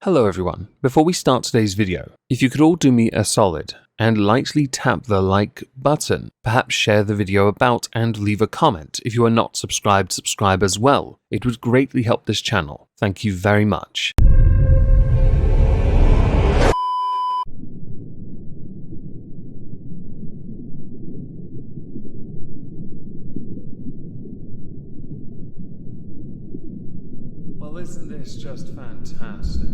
Hello everyone. Before we start today's video, if you could all do me a solid and lightly tap the like button, perhaps share the video about and leave a comment. If you are not subscribed, subscribe as well. It would greatly help this channel. Thank you very much. Well, isn't this just fantastic?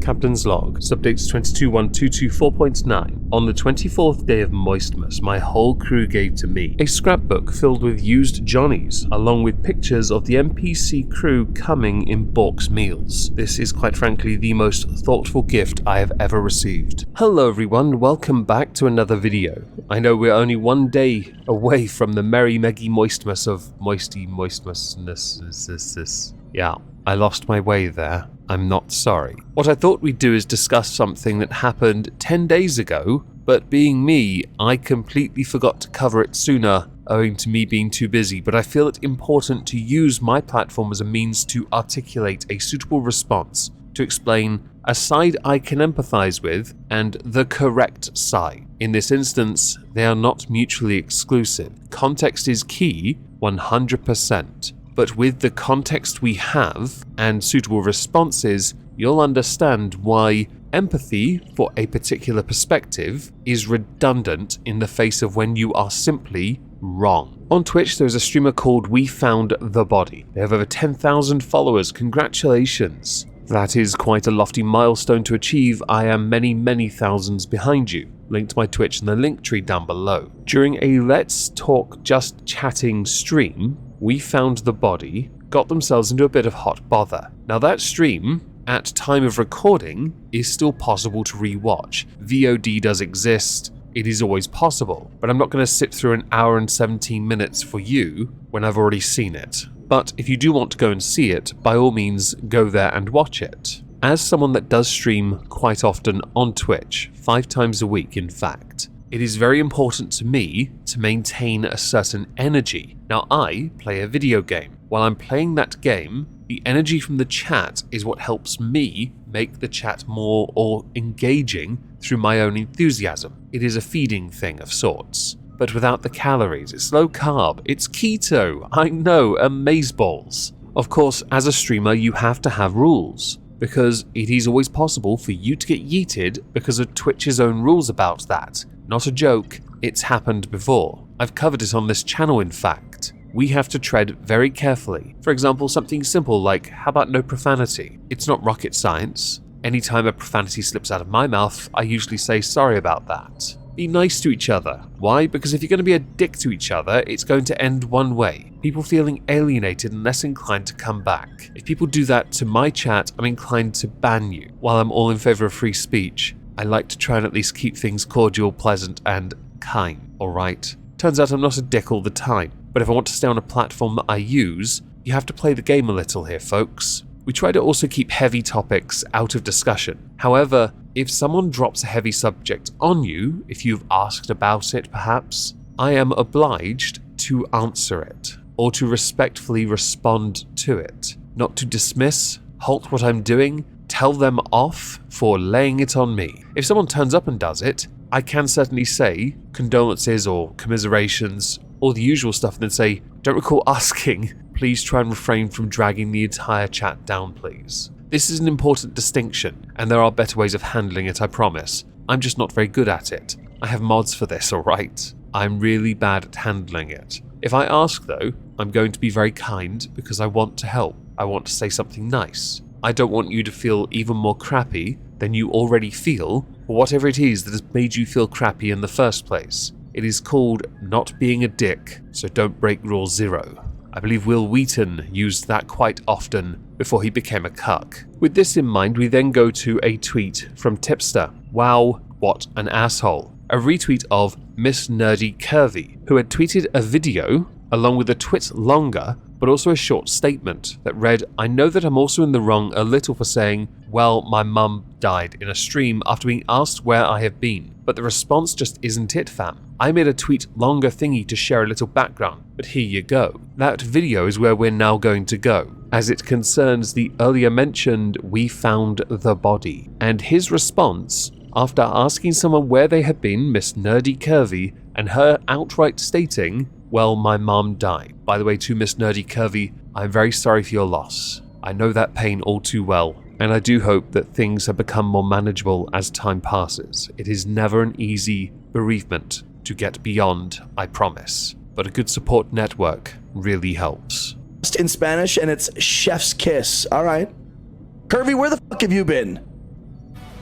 Captain's Log, Subdates 221224.9. On the 24th day of Moistmas, my whole crew gave to me a scrapbook filled with used Johnnies, along with pictures of the NPC crew coming in Bork's meals. This is quite frankly the most thoughtful gift I have ever received. Hello everyone, welcome back to another video. I know we're only one day away from the merry Meggy Moistmas of Moistmasness. Yeah, I lost my way there. I'm not sorry. What I thought we'd do is discuss something that happened 10 days ago, but being me, I completely forgot to cover it sooner, owing to me being too busy, but I feel it important to use my platform as a means to articulate a suitable response, to explain a side I can empathize with and the correct side. In this instance, they are not mutually exclusive. Context is key, 100%. But with the context we have and suitable responses, you'll understand why empathy for a particular perspective is redundant in the face of when you are simply wrong. On Twitch, there's a streamer called WeFoundTheBody. They have over 10,000 followers. Congratulations. That is quite a lofty milestone to achieve. I am many thousands behind you. Link to my Twitch in the link tree down below. During a Let's Talk Just Chatting stream, WeFoundTheBody got themselves into a bit of hot bother. Now that stream, at time of recording, is still possible to rewatch. VOD does exist, it is always possible, but I'm not going to sit through an hour and 17 minutes for you when I've already seen it. But if you do want to go and see it, by all means go there and watch it. As someone that does stream quite often on Twitch, 5 times a week in fact, it is very important to me to maintain a certain energy. Now I play a video game. While I'm playing that game, the energy from the chat is what helps me make the chat more engaging through my own enthusiasm. It is a feeding thing of sorts. But without the calories, it's low carb, it's keto, I know, amazeballs. Of course, as a streamer you have to have rules, because it is always possible for you to get yeeted because of Twitch's own rules about that. Not a joke, it's happened before. I've covered it on this channel in fact. We have to tread very carefully. For example, something simple like, how about no profanity? It's not rocket science. Anytime a profanity slips out of my mouth, I usually say sorry about that. Be nice to each other. Why? Because if you're going to be a dick to each other, it's going to end one way. People feeling alienated and less inclined to come back. If people do that to my chat, I'm inclined to ban you. While I'm all in favor of free speech, I like to try and at least keep things cordial, pleasant, and kind, alright? Turns out I'm not a dick all the time, but if I want to stay on a platform that I use, you have to play the game a little here, folks. We try to also keep heavy topics out of discussion. However, if someone drops a heavy subject on you, if you've asked about it perhaps, I am obliged to answer it, or to respectfully respond to it. Not to dismiss, halt what I'm doing, tell them off for laying it on me. If someone turns up and does it, I can certainly say condolences or commiserations, or the usual stuff, and then say, don't recall asking, please try and refrain from dragging the entire chat down please. This is an important distinction, and there are better ways of handling it, I promise. I'm just not very good at it. I have mods for this, alright? I'm really bad at handling it. If I ask though, I'm going to be very kind because I want to help. I want to say something nice. I don't want you to feel even more crappy than you already feel, or whatever it is that has made you feel crappy in the first place. It is called not being a dick, so don't break rule 0. I believe Will Wheaton used that quite often before he became a cuck. With this in mind, we then go to a tweet from Tipster. Wow, what an asshole. A retweet of Miss Nerdy Curvy, who had tweeted a video along with a twit longer, but also a short statement that read, I know that I'm also in the wrong a little for saying, well, my mum died in a stream after being asked where I have been, but the response just isn't it, fam. I made a tweet longer thingy to share a little background, but here you go. That video is where we're now going to go. as it concerns the earlier mentioned We Found the Body, and his response, after asking someone where they had been, Miss Nerdy Curvy, and her outright stating, well, my mom died. By the way, to Miss Nerdy Curvy, I'm very sorry for your loss. I know that pain all too well, and I do hope that things have become more manageable as time passes. It is never an easy bereavement to get beyond, I promise, but a good support network really helps. In Spanish, and it's chef's kiss. All right. Curvy, where the fuck have you been?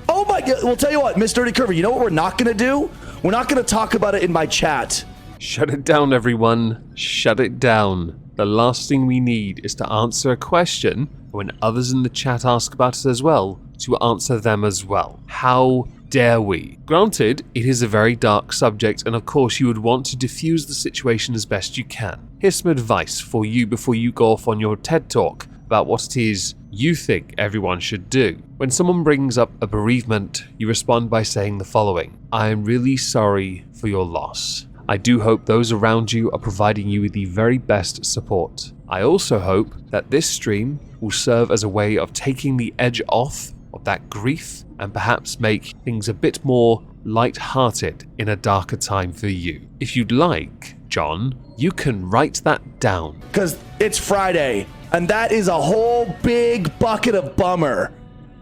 Oh my god. Well, tell you what, Miss Dirty Curvy, you know what we're not going to do? We're not going to talk about it in my chat. Shut it down, everyone. Shut it down. The last thing we need is to answer a question when others in the chat ask about it as well, to answer them as well. How dare we? Granted, it is a very dark subject, and of course you would want to diffuse the situation as best you can. Here's some advice for you before you go off on your TED Talk about what it is you think everyone should do. When someone brings up a bereavement, you respond by saying the following: I am really sorry for your loss. I do hope those around you are providing you with the very best support. I also hope that this stream will serve as a way of taking the edge off of that grief and perhaps make things a bit more light-hearted in a darker time for you. If you'd like, John, you can write that down. Because it's Friday, and that is a whole big bucket of bummer.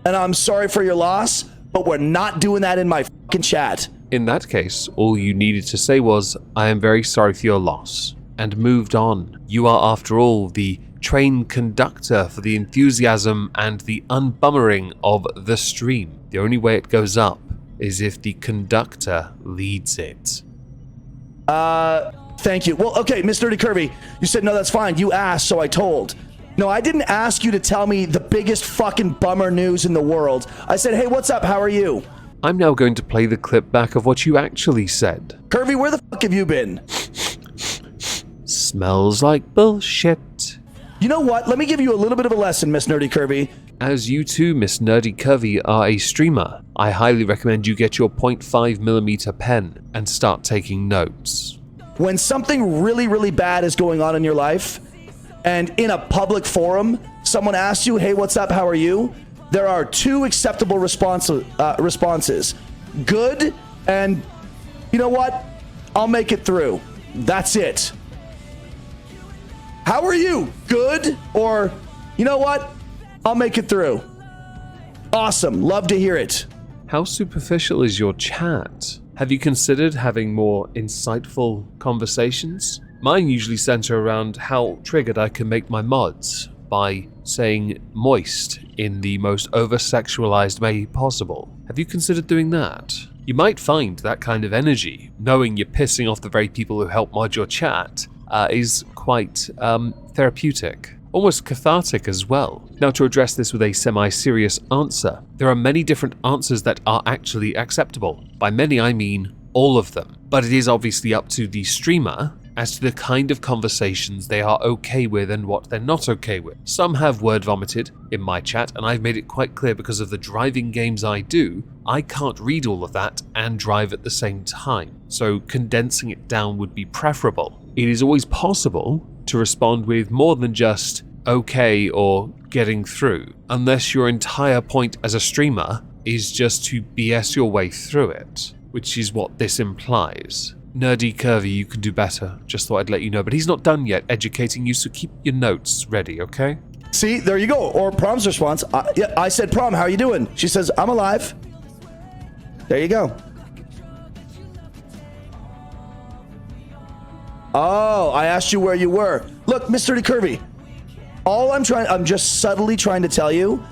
And I'm sorry for your loss, but we're not doing that in my fucking chat. In that case, all you needed to say was, I am very sorry for your loss, and moved on. You are, after all, the train conductor for the enthusiasm and the unbummering of the stream. The only way it goes up is if the conductor leads it. Thank you. Well, okay, Miss Dirty Curvy, you said, no, that's fine. You asked, so I told. No, I didn't ask you to tell me the biggest fucking bummer news in the world. I said, hey, what's up? How are you? I'm now going to play the clip back of what you actually said. Curvy, where the fuck have you been? Smells like bullshit. You know what? Let me give you a little bit of a lesson, Miss Nerdy Curvy. As you too, Miss Nerdy Curvy, are a streamer, I highly recommend you get your 0.5mm pen and start taking notes. When something really, really bad is going on in your life, and in a public forum, someone asks you, hey, what's up? How are you? There are two acceptable responses. Good, and you know what? I'll make it through. That's it. How are you? Good, or you know what? I'll make it through. Awesome. Love to hear it. How superficial is your chat? Have you considered having more insightful conversations? Mine usually center around how triggered I can make my mods by saying moist in the most over-sexualized way possible. Have you considered doing that? You might find that kind of energy, knowing you're pissing off the very people who help mod your chat, is quite therapeutic. Almost cathartic as well. Now, to address this with a semi-serious answer, there are many different answers that are actually acceptable. By many, I mean all of them. But it is obviously up to the streamer as to the kind of conversations they are okay with and what they're not okay with. Some have word vomited in my chat, and I've made it quite clear because of the driving games I do, I can't read all of that and drive at the same time. So condensing it down would be preferable. It is always possible to respond with more than just okay or getting through, unless your entire point as a streamer is just to BS your way through it, which is what this implies. Nerdy Curvy, you can do better. Just thought I'd let you know, but he's not done yet educating you, so keep your notes ready, okay? See, there you go. Or Prom's response. Yeah, I said, Prom, how are you doing? She says, I'm alive. There you go. Oh, I asked you where you were. Look, Mr. Curvy, I'm just subtly trying to tell you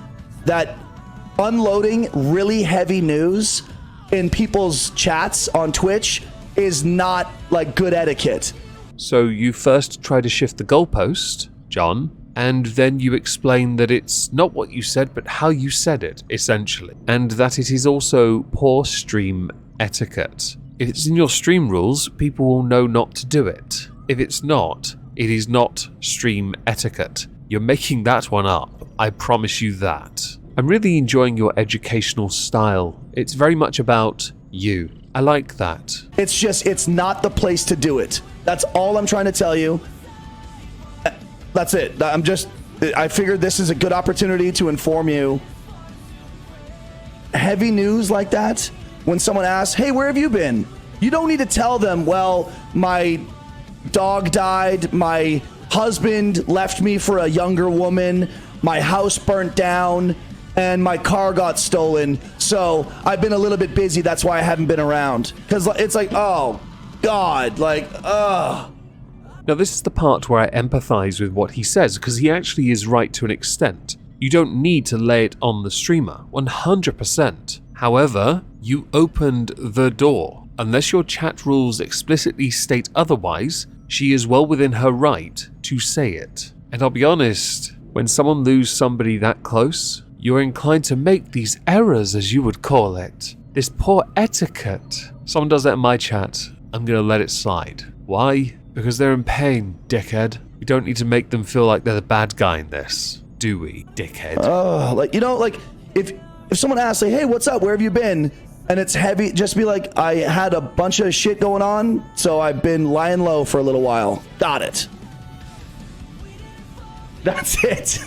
that unloading really heavy news in people's chats on Twitch is not like good etiquette. So you first try to shift the goalpost, John, and then you explain that it's not what you said, but how you said it, essentially. And that it is also poor stream etiquette. If it's in your stream rules, people will know not to do it. If it's not, it is not stream etiquette. You're making that one up. I promise you that. I'm really enjoying your educational style. It's very much about you. I like that. It's not the place to do it. That's all I'm trying to tell you. That's it. I figured this is a good opportunity to inform you. Heavy news like that, when someone asks, hey, where have you been? You don't need to tell them, well, my dog died, my husband left me for a younger woman, my house burnt down, and my car got stolen. So I've been a little bit busy. That's why I haven't been around. Because it's like, oh, God, like, ugh. Now, this is the part where I empathize with what he says, because he actually is right to an extent. You don't need to lay it on the streamer, 100%. However, you opened the door. Unless your chat rules explicitly state otherwise, she is well within her right to say it. And I'll be honest, when someone loses somebody that close, you're inclined to make these errors, as you would call it. This poor etiquette. Someone does that in my chat, I'm gonna let it slide. Why? Because they're in pain, dickhead. We don't need to make them feel like they're the bad guy in this, do we, dickhead? Like, you know, like, if someone asks, like, hey, what's up, where have you been? And it's heavy, just be like, I had a bunch of shit going on, so I've been lying low for a little while. Got it. That's it.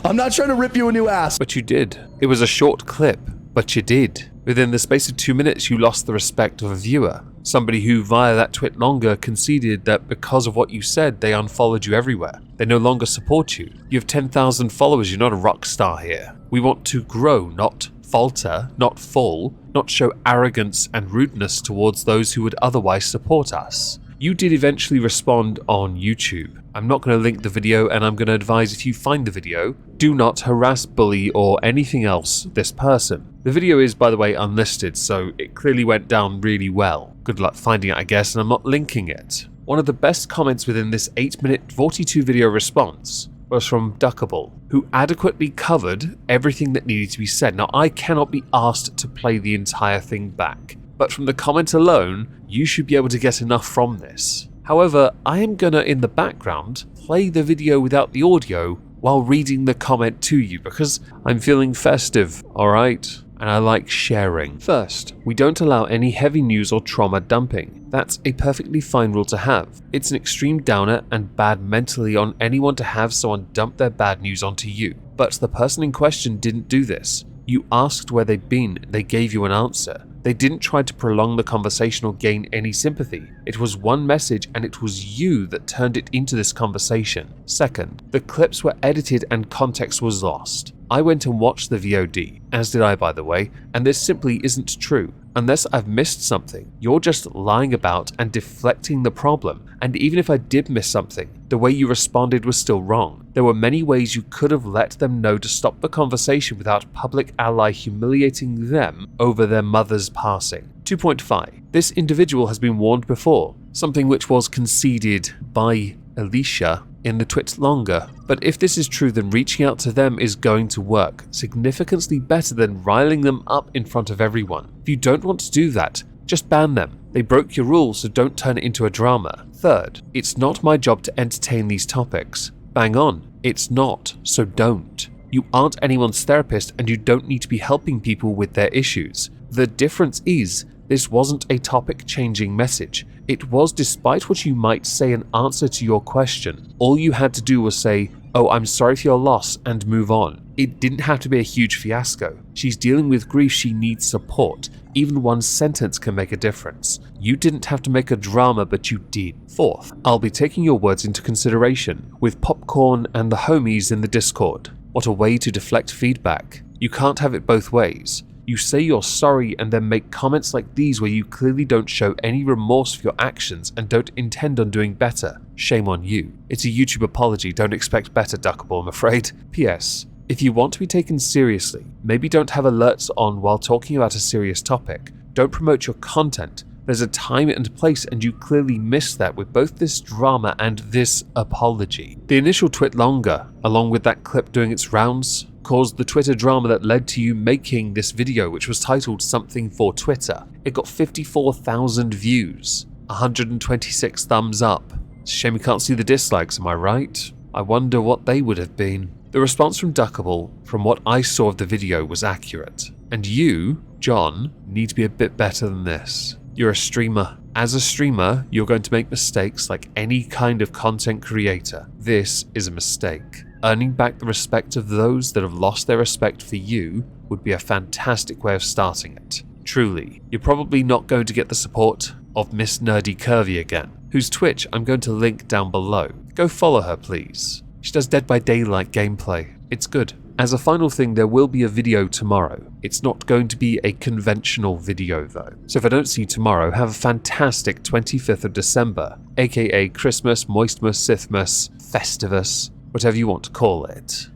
I'm not trying to rip you a new ass. But you did. It was a short clip, but you did. Within the space of 2 minutes, you lost the respect of a viewer. Somebody who, via that twit longer, conceded that because of what you said, they unfollowed you everywhere. They no longer support you. You have 10,000 followers, you're not a rock star here. We want to grow, not falter, not fall, not show arrogance and rudeness towards those who would otherwise support us. You did eventually respond on YouTube. I'm not going to link the video, and I'm going to advise, if you find the video, do not harass, bully, or anything else this person. The video is, by the way, unlisted, so it clearly went down really well. Good luck finding it, I guess, and I'm not linking it. One of the best comments within this 8-minute 42 video response was from Duckable, who adequately covered everything that needed to be said. Now, I cannot be asked to play the entire thing back, but from the comment alone, you should be able to get enough from this. However, I am gonna, in the background, play the video without the audio while reading the comment to you, because I'm feeling festive, alright? And I like sharing. First, we don't allow any heavy news or trauma dumping. That's a perfectly fine rule to have. It's an extreme downer and bad mentally on anyone to have someone dump their bad news onto you. But the person in question didn't do this. You asked where they'd been, they gave you an answer. They didn't try to prolong the conversation or gain any sympathy. It was one message, and it was you that turned it into this conversation. Second, the clips were edited and context was lost. I went and watched the VOD, as did I, by the way, and this simply isn't true. Unless I've missed something, you're just lying about and deflecting the problem. And even if I did miss something, the way you responded was still wrong. There were many ways you could have let them know to stop the conversation without public ally humiliating them over their mother's passing. 2.5. This individual has been warned before, something which was conceded by Ellishka in the twit longer. But if this is true, then reaching out to them is going to work significantly better than riling them up in front of everyone. If you don't want to do that, just ban them. They broke your rules, so don't turn it into a drama. Third, it's not my job to entertain these topics. Bang on, it's not, so don't. You aren't anyone's therapist, and you don't need to be helping people with their issues. The difference is, this wasn't a topic-changing message. It was, despite what you might say, an answer to your question. All you had to do was say, oh, I'm sorry for your loss, and move on. It didn't have to be a huge fiasco. She's dealing with grief, she needs support. Even one sentence can make a difference. You didn't have to make a drama, but you did. Fourth, I'll be taking your words into consideration with Popcorn and the homies in the Discord. What a way to deflect feedback. You can't have it both ways. You say you're sorry and then make comments like these where you clearly don't show any remorse for your actions and don't intend on doing better. Shame on you. It's a YouTube apology, don't expect better, Duckable, I'm afraid. P.S. If you want to be taken seriously, maybe don't have alerts on while talking about a serious topic. Don't promote your content. There's a time and place, and you clearly missed that with both this drama and this apology. The initial twit longer, along with that clip doing its rounds, caused the Twitter drama that led to you making this video, which was titled Something for Twitter. It got 54,000 views, 126 thumbs up. It's a shame we can't see the dislikes, am I right? I wonder what they would have been. The response from Duckable, from what I saw of the video, was accurate. And you, John, need to be a bit better than this. You're a streamer. As a streamer, you're going to make mistakes like any kind of content creator. This is a mistake. earning back the respect of those that have lost their respect for you would be a fantastic way of starting it. Truly, you're probably not going to get the support of Miss Nerdy Curvy again, whose Twitch I'm going to link down below. Go follow her, please. She does Dead by Daylight gameplay. It's good. As a final thing, there will be a video tomorrow. It's not going to be a conventional video though. So if I don't see you tomorrow, have a fantastic 25th of December, aka Christmas, Moistmas, Sithmas, Festivus, whatever you want to call it.